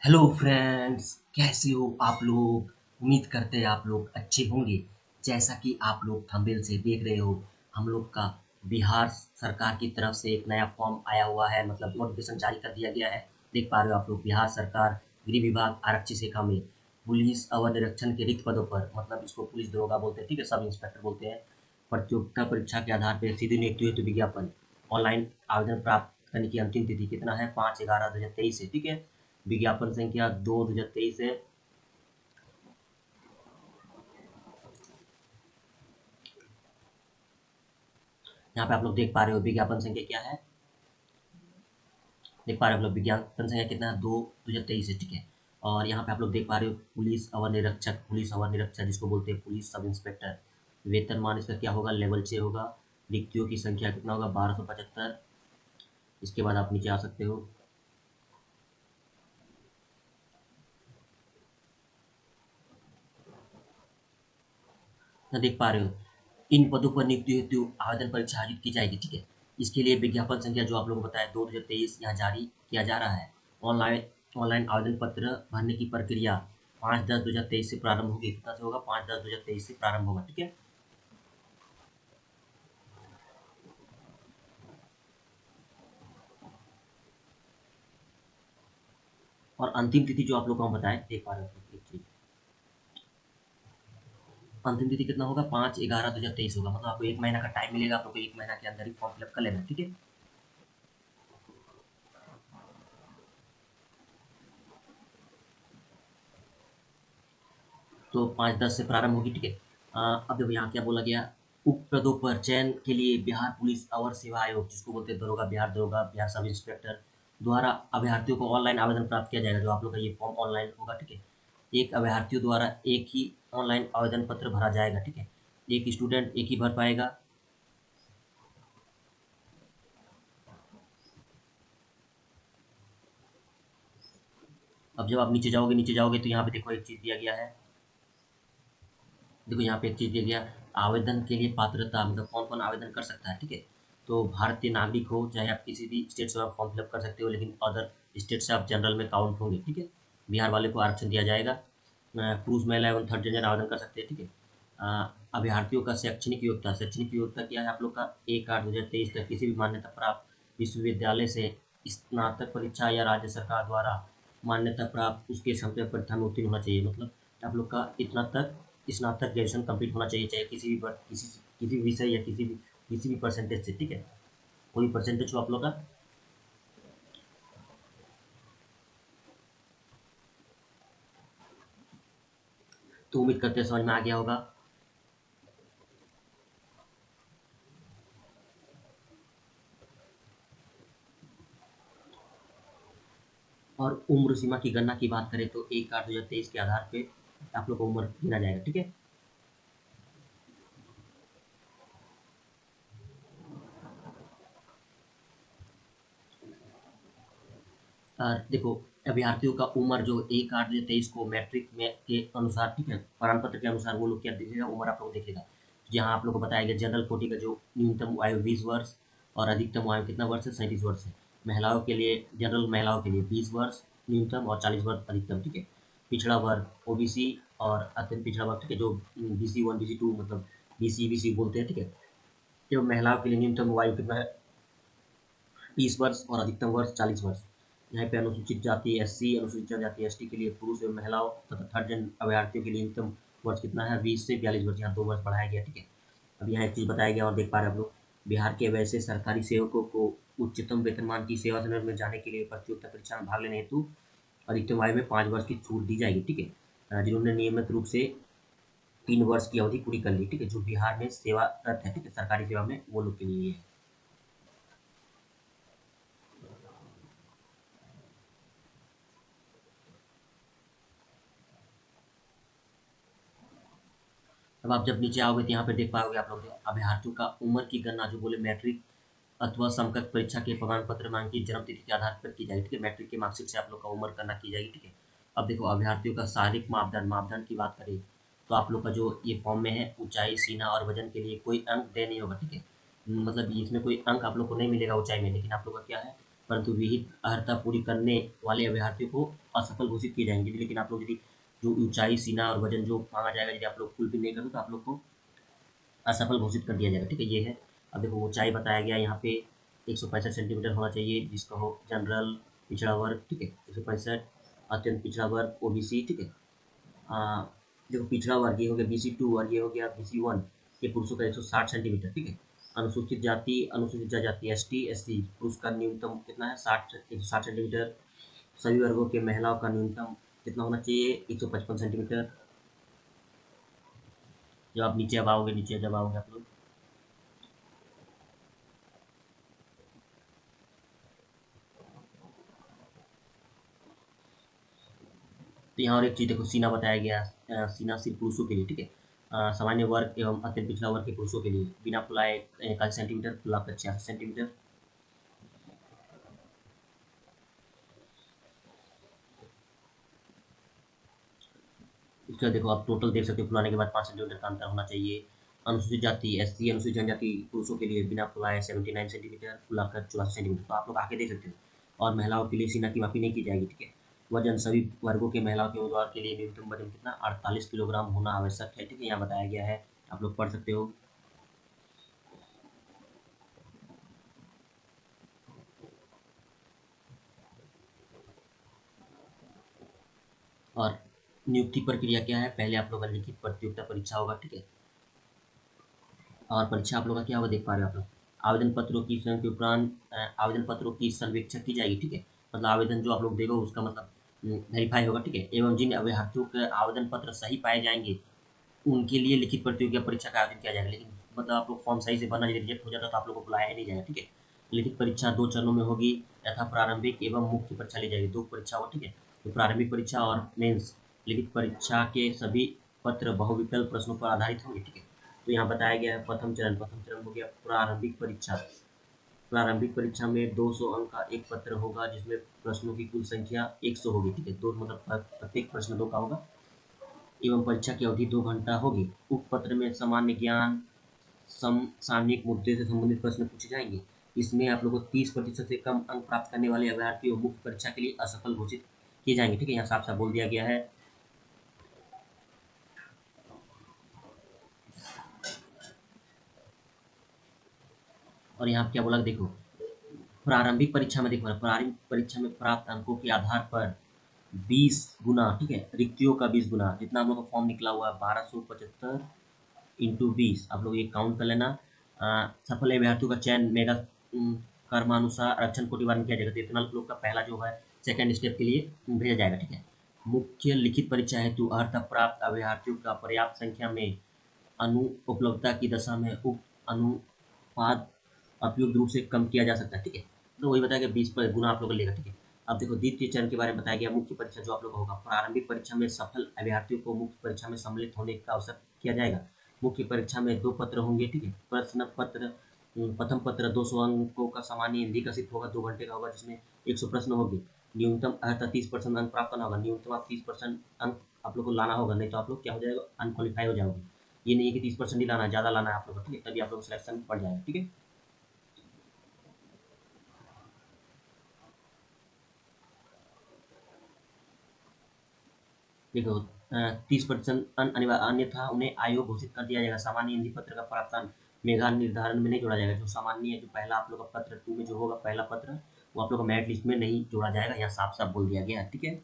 Hello friends, कैसे हो आप लोग। उम्मीद करते हैं आप लोग अच्छे होंगे। जैसा कि आप लोग थंबनेल से देख रहे हो, हम लोग का बिहार सरकार की तरफ से एक नया फॉर्म आया हुआ है, मतलब नोटिफिकेशन जारी कर दिया गया है। देख पा रहे हो आप लोग, बिहार सरकार गृह विभाग आरक्षी शाखा में पुलिस अवर निरीक्षण के रिक्त पदों पर, मतलब इसको पुलिस दरोगा बोलते हैं, ठीक है, सब इंस्पेक्टर बोलते हैं। प्रतियोगिता परीक्षा के आधार पर सीधी नियुक्ति हेतु विज्ञापन ऑनलाइन आवेदन प्राप्त करने की अंतिम तिथि कितना है, 5/11/2023 है, ठीक है। विज्ञापन संख्या 2/2023 है। यहाँ पे आप लोग देख पा रहे हो विज्ञापन संख्या क्या है। देख पा रहे हो आप लोग, विज्ञापन संख्या कितना है, 2/2023 है, ठीक है। और यहाँ पे आप लोग देख पा रहे हो पुलिस अवर निरीक्षक जिसको बोलते हैं पुलिस सब इंस्पेक्टर। वेतनमान इसका क्या होगा, लेवल 6 होगा। रिक्तियों की संख्या कितना होगा, 1275। इसके बाद आप नीचे आ सकते हो। यहाँ देख पा रहे हो, इन पदों पर नियुक्ति हेतु आवेदन परीक्षा आयोजित की जाएगी, ठीक है। इसके लिए विज्ञापन संख्या जो आप लोगों को बताया 2/2023 यहाँ जारी किया जा रहा है। ऑनलाइन ऑनलाइन आवेदन पत्र भरने की प्रक्रिया 5/10/2023 से प्रारंभ होगी। कितना से होगा, 5/10/2023 से प्रारंभ होगा, ठीक है। और अंतिम तिथि जो आप लोग को हम बताएं, देख पा रहे हो एक चीज, अंतिम तिथि कितना होगा, 5/11/2023 होगा। मतलब आपको एक महीना का टाइम मिलेगा, आप लोग को एक महीना के अंदर ही फॉर्म फिलअप कर लेना है, ठीक है। तो 5/10 से प्रारंभ होगी, ठीक है। अब देखो यहाँ क्या बोला गया, उक्त पदों पर चयन के लिए बिहार पुलिस अवर सेवा आयोग जिसको बोलते हैं दरोगा, बिहार सब इंस्पेक्टर द्वारा अभ्यर्थियों को ऑनलाइन आवेदन प्राप्त किया जाएगा। जो आप लोग का ये फॉर्म ऑनलाइन होगा, ठीक है। एक अभ्यर्थियों द्वारा एक ही ऑनलाइन आवेदन पत्र भरा जाएगा, ठीक है। एक स्टूडेंट एक ही भर पाएगा। अब जब आप नीचे जाओगे तो यहाँ पे देखो एक चीज दिया गया है। देखो यहाँ पे एक चीज दिया गया, आवेदन के लिए पात्रता, मतलब कौन कौन आवेदन कर सकता है, ठीक है। तो भारतीय नागरिक हो, चाहे आप किसी भी स्टेट से आप फॉर्म फिलअप कर सकते हो, लेकिन अदर स्टेट से आप जनरल में काउंट होंगे, ठीक है। बिहार वाले को आरक्षण दिया जाएगा। पुरुष महिला एवं थर्ड जेंडर आवेदन कर सकते हैं, ठीक है। अभ्यर्थियों का शैक्षणिक योग्यता क्या है आप लोग का, 1/8/2023 तक किसी भी मान्यता प्राप्त विश्वविद्यालय से स्नातक परीक्षा या राज्य सरकार द्वारा मान्यता प्राप्त उसके क्षमता परीक्षा में उत्तीर्ण होना चाहिए। मतलब आप लोग का इतना तक स्नातक ग्रेजुएशन कंप्लीट होना चाहिए, चाहे किसी भी विषय या किसी भी परसेंटेज से, ठीक है। कोई परसेंटेज हो आप लोग का। तो उम्मीद करते हैं समझ में आ गया होगा। और उम्र सीमा की गणना की बात करें तो 1/8/2023 के आधार पे आप लोग को उम्र गिना जाएगा, ठीक है। और देखो, अभ्यर्थियों का उम्र जो 1/8/23 को मैट्रिक में के अनुसार, ठीक है, प्रमाण पत्र के अनुसार वो लोग क्या दिखेगा, उम्र आप लोग देखेगा। जहाँ आप लोग को बताया गया जनरल कोटि का जो न्यूनतम आयु 20 वर्ष और अधिकतम आयु कितना वर्ष है, 37 वर्ष है। महिलाओं के लिए, जनरल महिलाओं के लिए 20 वर्ष न्यूनतम और 40 वर्ष अधिकतम, ठीक है। पिछड़ा वर्ग ओबीसी और अत्यंत पिछड़ा वर्ग, ठीक है, जो BC 1 BC 2 मतलब BC बोलते हैं, ठीक है। जो महिलाओं के लिए न्यूनतम आयु कितना है, 30 वर्ष और अधिकतम वर्ष 40 वर्ष। यहाँ पे अनुसूचित जाति SC, अनुसूचित जनजाति ST के लिए पुरुष एवं महिलाओं तथा थर्ड जन अभ्यर्थियों के लिए न्यूनतम वर्ष कितना है, 20 से 42 वर्ष, यहाँ 2 वर्ष बढ़ाया गया, ठीक है। अब यहाँ एक चीज बताया गया और देख पा रहे हैं आप लोग, बिहार के वैसे सरकारी सेवकों को उच्चतम वेतनमान की सेवा संदर्भ में जाने के लिए प्रतियोगिता परीक्षा में भाग लेने हेतु अधिकतम आयु में 5 वर्ष की छूट दी जाएगी, ठीक है। जिन्होंने नियमित रूप से 3 वर्ष की अवधि पूरी कर ली, ठीक है, जो बिहार में सेवारत है, ठीक है, सरकारी सेवा में, वो लोग के लिए ये है। अब आप जब नीचे आओगे तो यहाँ पे देख पाओगे आप लोग, अभ्यर्थियों का उम्र की गणना जो बोले मैट्रिक अथवा समकक्ष परीक्षा के प्रमाण पत्र मांग की जन्म तिथि के आधार पर की जाएगी, ठीक है। मैट्रिक के मार्कशीट से आप लोग का उम्र गणना की जाएगी, ठीक है। अब देखो, अभ्यर्थियों का शारीरिक मापदंड की बात करें तो आप लोग का जो ये फॉर्म में है, ऊंचाई, सीना और वजन के लिए कोई अंक तय नहीं होगा, ठीक है। मतलब इसमें कोई अंक आप लोग को नहीं मिलेगा ऊंचाई में, लेकिन आप लोग का क्या है, परंतु विहित अर्हता पूरी करने वाले अभ्यर्थियों को असफल घोषित किए जाएंगे। लेकिन आप लोग यदि जो ऊंचाई, सीना और वजन जो मांगा जाएगा, यदि आप लोग फुलफिल नहीं करो तो आप लोग को असफल घोषित कर दिया जाएगा। ठीक है, ये है। अब देखो ऊंचाई बताया गया यहाँ पे 165 सेंटीमीटर होना चाहिए, जिसका हो जनरल, पिछड़ा वर्ग। ठीक है, 165, अत्यंत पिछड़ा वर्ग ओबीसी। ठीक है, आ, देखो पिछड़ा वर्ग ये हो गया BC2 और ये हो गया BC1, ये पुरुषों का 160 सेंटीमीटर। ठीक है, अनुसूचित जाति, अनुसूचित जनजाति, ST SC, पुरुष का न्यूनतम कितना है 160 सेंटीमीटर। सभी वर्गों के महिलाओं का न्यूनतम कितना होना चाहिए 155 सेंटीमीटर। जब आप नीचे अब आओगे, नीचे जब आओगे आप लोग, तो यहाँ और एक चीज़ देखो, सीना बताया गया। सीना सिर्फ पुरुषों के लिए। ठीक है, सामान्य वर्ग एवं अत्यंत पिछड़ा वर्ग के पुरुषों के लिए बिना फुलाए 41 सेंटीमीटर, फुलाकर 86 सेंटीमीटर। इसका देखो आप टोटल देख सकते हो, फुलाने के बाद 5 सेंटीमीटर का अंतर होना चाहिए। अनुसूचित जाति SC, अनुसूचित जनजाति पुरुषों के लिए बिना फुलाए 79 सेंटीमीटर, फुलाकर 84 सेंटीमीटर। तो आप लोग आके देख सकते हो। और महिलाओं के लिए सीना की मापी नहीं की जाएगी। ठीक है, वजन सभी वर्गों के महिलाओं के उम्मीदवार के लिए न्यूनतम वजन कितना 48 किलोग्राम होना आवश्यक है। ठीक है, यहाँ बताया गया है, आप लोग पढ़ सकते हो। और नियुक्ति प्रक्रिया क्या है, पहले आप लोग का लिखित प्रतियोगिता परीक्षा होगा। ठीक है, और परीक्षा आप लोग का क्या होगा देख पा रहे हो आप लोग। आवेदन पत्रों की स्वयं के उपरांत आवेदन पत्रों की सर्वेक्षण की जाएगी। ठीक है, मतलब आवेदन जो आप लोग देगा उसका मतलब वेरीफाई होगा। ठीक है, एवं जिन अभ्यर्थियों के आवेदन पत्र सही पाए जाएंगे उनके लिए लिखित प्रतियोगिता परीक्षा का आयोजन किया जाएगा। लेकिन मतलब आप लोग फॉर्म सही से भरना, यदि रिजेक्ट हो जाता तो आप लोग को बुलाया ही नहीं जाएगा। ठीक है, लिखित परीक्षा 2 चरणों में होगी, यथा प्रारंभिक एवं मुख्य परीक्षा ली जाएगी। 2 परीक्षा होगा। ठीक है, तो प्रारंभिक परीक्षा और मेंस। लिखित परीक्षा के सभी पत्र बहुविकल्प प्रश्नों पर आधारित होंगे। ठीक है, तो यहाँ बताया गया है प्रथम चरण हो गया प्रारंभिक परीक्षा। प्रारंभिक परीक्षा में 200 अंक का एक पत्र होगा, जिसमें प्रश्नों की कुल संख्या 100 होगी। ठीक है, दो मतलब प्रत्येक प्रश्न 2 का होगा, एवं परीक्षा की अवधि 2 घंटा होगी। उक्त पत्र में सामान्य ज्ञान, समसामयिक मुद्दे से संबंधित प्रश्न पूछे जाएंगे। इसमें आप लोग को 30% से कम अंक प्राप्त करने वाले अभ्यर्थियों मुख्य परीक्षा के लिए असफल घोषित किए जाएंगे। ठीक है, यहाँ साफ साफ बोल दिया गया है। और यहाँ क्या बोला देखो, प्रारंभिक परीक्षा में देखो, प्रारंभिक परीक्षा में प्राप्त अंकों के आधार पर 20 गुना। ठीक है, रिक्तियों का 20 गुना, जितना हम लोग का फॉर्म निकला हुआ है 1275 इंटू 20, आप लोग ये काउंट कर लेना। सफल अभ्यर्थियों का चयन मेगा कर्मानुसार आरक्षण कोटि वार में किया जाएगा। तो इतना लोग का पहला जो है सेकंड स्टेप के लिए भेजा जाएगा। ठीक है, मुख्य लिखित परीक्षा हेतु अर्हता प्राप्त अभ्यर्थियों का पर्याप्त संख्या में उपलब्धता की दशा में उक्त अनुपात उपयुक्त रूप से कम किया जा सकता है। ठीक है, तो वही बताया गया 20 गुना आप लोग को लेगा। ठीक है, अब देखो द्वितीय चरण के बारे में बताया गया। मुख्य परीक्षा जो आप लोग का होगा, प्रारंभिक परीक्षा में सफल अभ्यर्थियों को मुख्य परीक्षा में सम्मिलित होने का अवसर किया जाएगा। मुख्य परीक्षा में 2 पत्र होंगे। ठीक है, प्रश्न पत्र प्रथम पत्र 200 अंकों का सामान्य हिंदी का सिर्फ होगा, 2 घंटे का होगा, जिसमें 100 प्रश्न होंगे। न्यूनतम अर्हता 30% अंक प्राप्त करना होगा। न्यूनतम आप 30% अंक आप लोग को लाना होगा, नहीं तो आप लोग क्या हो जाएगा, अनक्वालिफाई हो जाओगे। ये नहीं है कि 30% ही लाना है, ज़्यादा लाना है आप लोग को। ठीक है, तभी आप लोग सिलेक्शन पड़ जाएगा। ठीक है, देखो 30% अनिवार्य, अन्यथा उन्हें आयोग घोषित कर दिया जाएगा। सामान्य हिंदी पत्र का प्रावधान मेधा निर्धारण में नहीं जोड़ा जाएगा। जो सामान्य है, जो पहला आप लोग का पत्र 2 में जो होगा पहला पत्र, वो आप लोग का मेरिट लिस्ट में नहीं जोड़ा जाएगा। यहाँ साफ साफ बोल दिया गया है। ठीक है,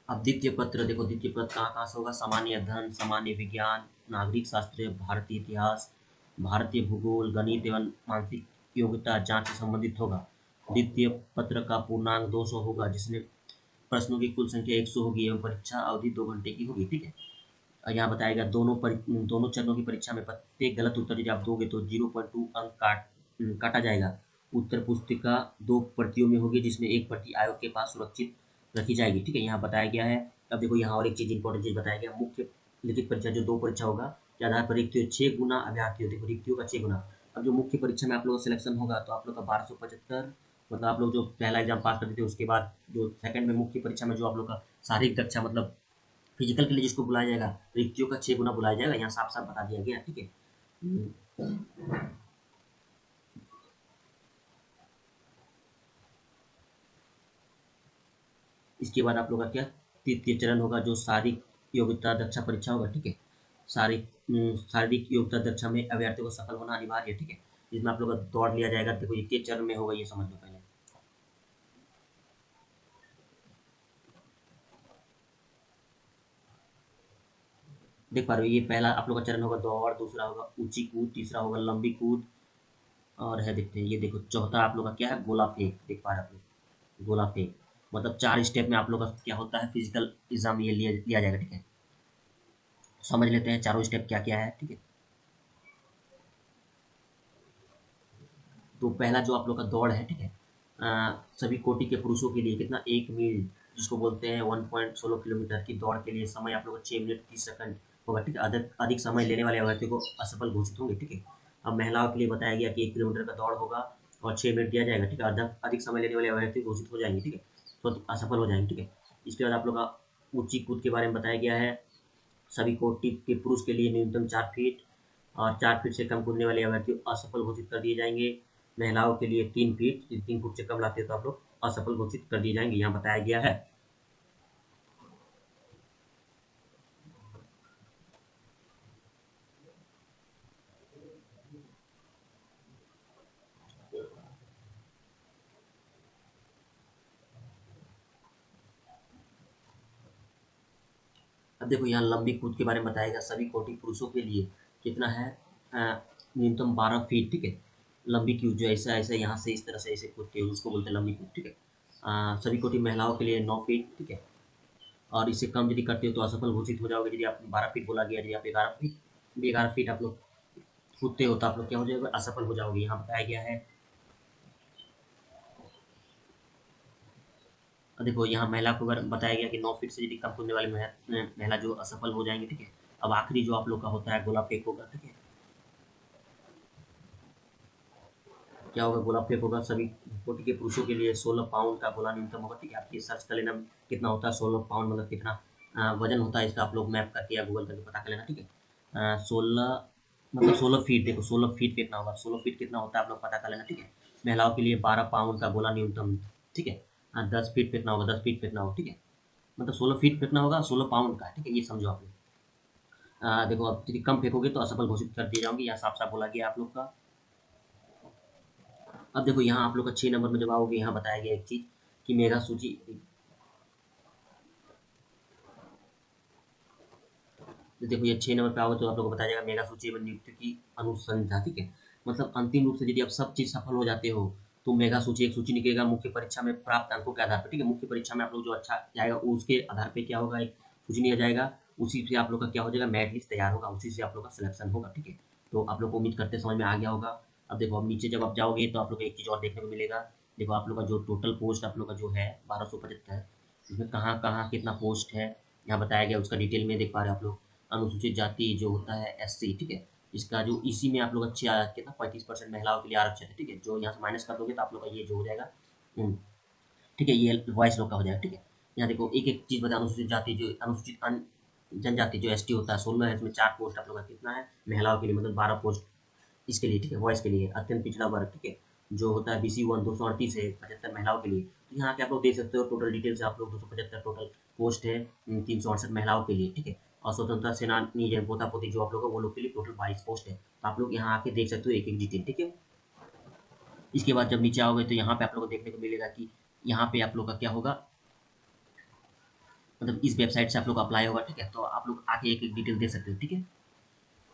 अब द्वितीय पत्र देखो, द्वितीय पत्र कहाँ कहाँ से होगा, सामान्य अध्ययन, सामान्य विज्ञान, नागरिक शास्त्र, भारतीय इतिहास, भारतीय भूगोल, गणित एवं मानसिक योग्यता जांच से संबंधित होगा। द्वितीय पत्र का पूर्णांक 200 होगा, जिसमें प्रश्नों की कुल संख्या 100 होगी एवं परीक्षा अवधि 2 घंटे की होगी। ठीक है, और यहाँ बताएगा दोनों चरणों की परीक्षा में प्रत्येक गलत उत्तर यदि आप दोगे तो 0.2 अंक काटा जाएगा। उत्तर पुस्तिका 2 प्रतियों में होगी, जिसमें एक प्रति आयोग के पास सुरक्षित रखी जाएगी। ठीक है, यहाँ बताया गया है। अब देखो यहाँ और एक चीज़ इंपॉर्टेंट चीज़ बताया गया, मुख्य लिखित परीक्षा जो 2 परीक्षा होगा के आधार पर रिक्तियों 6 गुना अभ्यर्थियों, देखो रिक्तियों का 6 गुना। अब जो मुख्य परीक्षा में आप लोग का सिलेक्शन होगा, तो आप लोग का 1275, मतलब आप लोग जो पहला एग्जाम पास करते थे उसके बाद जो सेकंड में मुख्य परीक्षा में जो आप लोग का शारीरिक दक्षता मतलब फिजिकल के लिए जिसको बुलाया जाएगा रिक्तियों का 6 गुना बुलाया जाएगा, यहाँ साफ साफ बता दिया गया, ठीक है। इसके बाद आप लोग का क्या तृतीय चरण होगा, जो शारीरिक योग्यता दक्षा परीक्षा होगा, ठीक है। शारीरिक योग्यता दक्षा में अभ्यर्थियों को सफल होना अनिवार्य है, ठीक है। इसमें आप लोग का दौड़ लिया जाएगा, देखो ये किस चरण में होगा ये समझ लो पहले। देख पा रहे हो, ये पहला आप लोग का चरण होगा दौड़, दूसरा होगा ऊंची कूद, तीसरा होगा लंबी कूद, और है देखते हैं ये देखो चौथा आप लोग का क्या है, गोला फेंक। देख पा रहे हो आप लोग, गोला फेंक। मतलब 4 स्टेप में आप लोग का क्या होता है, फिजिकल एग्जाम ये लिया लिया जाएगा, ठीक है। समझ लेते हैं चारों स्टेप क्या क्या है, ठीक है। तो पहला जो आप लोग का दौड़ है, ठीक है। सभी कोटि के पुरुषों के लिए कितना, 1 मील जिसको बोलते हैं 1.16 किलोमीटर की दौड़ के लिए समय आप लोग का 6 मिनट 30 सेकंड होगा, ठीक है। अधिक अधिक समय लेने वाले अभ्यर्थी को असफल घोषित होंगे, ठीक है। अब महिलाओं के लिए बताया गया कि 1 किलोमीटर का दौड़ होगा और 6 मिनट दिया जाएगा, ठीक है। अधिक अधिक समय लेने वाले अभ्यर्थी घोषित हो जाएंगे, ठीक है, तो असफल हो जाएंगे, ठीक है। इसके बाद आप लोग का ऊंची कूद के बारे में बताया गया है। सभी कोटि के पुरुष के लिए न्यूनतम 4 फीट, और 4 फीट से कम कूदने वाले अभ्यर्थी असफल घोषित कर दिए जाएंगे। महिलाओं के लिए 3 फीट, 3 फुट से कम लाते हैं तो आप लोग असफल घोषित कर दिए जाएंगे, यहाँ बताया गया है। अब देखो यहाँ लंबी कूद के बारे में बताएगा, सभी कोटि पुरुषों के लिए कितना है, न्यूनतम 12 फीट, ठीक है। लंबी कूद जो ऐसा ऐसा यहाँ से इस तरह से ऐसे कूदते हैं उसको बोलते हैं लंबी कूद, ठीक है। सभी कोटि महिलाओं के लिए 9 फीट, ठीक है। और इससे कम यदि करते हो तो असफल घोषित हो जाओगे। यदि आप 12 फीट बोला गया, यदि आप 11 फीट, 11 फीट आप लोग कूदते हो तो आप लोग क्या हो जाएगा, असफल हो जाओगे, यहाँ बताया गया है। और देखो यहाँ महिला को अगर बताया गया कि 9 फीट से यदि कम कूदने वाली महिला जो असफल हो जाएंगे, ठीक है। अब आखिरी जो आप लोग का होता है गोला फेंक होगा, ठीक है। क्या होगा, गोला फेंक होगा। सभी कोटि के पुरुषों के लिए 16 पाउंड का गोला न्यूनतम होगा, ठीक है। आप ये सर्च कर लेना कितना होता है 16 पाउंड, मतलब कितना वजन होता है इसका, आप लोग मैप करके या गूगल करके पता कर लेना, ठीक है। 16 मतलब 16 फीट, देखो 16 फीट कितना होगा, 16 फीट कितना होता है आप लोग पता कर लेना, ठीक है। महिलाओं के लिए 12 पाउंड का गोला न्यूनतम, ठीक है। 10 फीट फेंकना होगा, 10 फीट फेंकना होगा, ठीक है। मतलब 16 फीट फेंकना होगा, 16 पाउंड का, ठीक है, ये समझो आप लोग। देखो अब यदि कम फेंकोगे तो असफल घोषित कर दिए जाओगे, यहाँ साफ साफ बोला गया आप लोग का। अब देखो यहाँ आप लोग का 6 नंबर में जब आओगे, यहाँ बताया गया एक चीज कि मेगा सूची। तो देखो ये 6 नंबर पे आओगे तो आप लोग को बताया जाएगा मेगा सूची एवं नियुक्ति की अनुसंख्या, ठीक है। मतलब अंतिम रूप से यदि आप सब चीज सफल हो जाते हो तो मेगा सूची एक सूची निकलेगा मुख्य परीक्षा में प्राप्त अंकों के आधार पर, ठीक है। मुख्य परीक्षा में आप लोग जो अच्छा जाएगा उसके आधार पे क्या होगा, एक सूची लिया जाएगा। उसी से आप लोग का क्या हो जाएगा, मेरिट लिस्ट तैयार होगा, उसी से आप लोग का सिलेक्शन होगा, ठीक है। तो आप लोग को उम्मीद करते समझ में आ गया होगा। अब देखो अब नीचे जब आप जाओगे तो आप लोग को एक चीज और देखने को मिलेगा। देखो आप लोग का जो टोटल पोस्ट आप लोग का जो है 1275, इसमें कहाँ कहाँ कितना पोस्ट है यहाँ बताया गया, उसका डिटेल में देख पा रहे हो आप लोग। अनुसूचित जाति जो होता है एससी, ठीक है। इसका जो इसी में आप लोग अच्छे कितना 35% महिलाओं के लिए आरक्षण है, ठीक है। जो यहाँ से माइनस कर दोगे तो आप लोग का ये जो हो जाएगा, ठीक है, ये वॉइस लोग का हो जाएगा, ठीक है। यहाँ देखो एक एक चीज बता, अनुसूचित जाति जो अनुसूचित जनजाति जो एसटी होता है 16 है, इसमें 4 पोस्ट आप लोग का कितना है महिलाओं के लिए, मतलब 12 पोस्ट इसके लिए, ठीक है, वॉइस के लिए। अत्यंत पिछड़ा वर्ग, ठीक है, जो होता है BC1 238 है 75 महिलाओं के लिए। तो यहाँ के आप लोग देख सकते हो टोटल डिटेल से आप लोग 275 टोटल पोस्ट है, 368 महिलाओं के लिए, ठीक है। और स्वतंत्रता सेनानी जन पोता पोती जो आप लोग वो लोग के लिए टोटल 22 पोस्ट है। तो आप लोग यहाँ आके देख सकते हो एक एक डिटेल, ठीक है। इसके बाद जब नीचे आओगे तो यहाँ पे आप लोग को देखने को मिलेगा कि यहाँ पे आप लोग का क्या होगा, मतलब इस वेबसाइट से आप लोग अप्लाई होगा, ठीक है। तो आप लोग आके एक एक डिटेल देख सकते हो, ठीक है।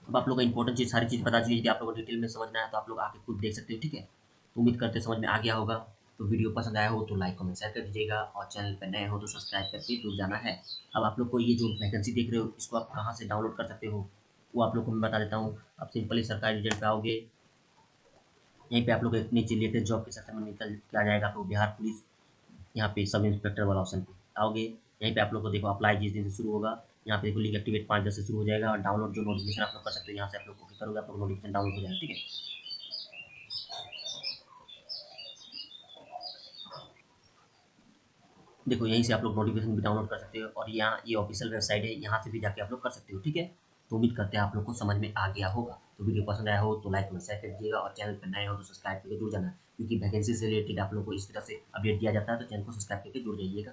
अब आप लोग का इंपॉर्टेंट चीज़ सारी चीज़ बता चुकी है, यदि आप लोग को डिटेल में समझना है तो आप लोग आके खुद देख सकते हो, ठीक है। तो उम्मीद करते समझ में आ गया होगा। तो वीडियो पसंद आया हो तो लाइक कमेंट शेयर कर दीजिएगा, और चैनल पर नए हो तो सब्सक्राइब करके जुड़ जाना है। अब आप लोग को ये जो वैकेंसी देख रहे हो इसको आप कहाँ से डाउनलोड कर सकते हो वो आप लोग को मैं बता देता हूँ। आप सिंपली सरकारी रिजल्ट पे आओगे, यहीं पे आप लोग एक नीचे लेटेस्ट जॉब के सेक्शन में निकल के आ जाएगा, तो बिहार पुलिस यहाँ पे सब इंस्पेक्टर वाला ऑप्शन पे आओगे। यहीं पे आप लोग को देखो अप्लाई जिस दिन से शुरू होगा, यहाँ पे देखो लिंक एक्टिवेट 5 10 से शुरू हो जाएगा, और डाउनलोड जो नोटिफिकेशन आप लोग कर सकते हो, यहाँ से आप लोग कॉपी करोगे आप लोग नोटिफिकेशन डाउनलोड हो जाएगा, ठीक है। देखो यहीं से आप लोग नोटिफिकेशन भी डाउनलोड कर सकते हो और यहाँ ये ऑफिशियल वेबसाइट है, यहाँ से भी जाके आप लोग कर सकते हो। ठीक है, तो उम्मीद करते हैं आप लोग को समझ में आ गया होगा। तो वीडियो पसंद आया हो तो लाइक और शेयर कर दीजिएगा और चैनल पर नए हो तो सब्सक्राइब करके जुड़ जाना, क्योंकि वैकेंसी से रिलेटेड आप लोग को इस तरह से अपडेट दिया जाता है, तो चैनल को सब्सक्राइब करके जुड़ जाइएगा।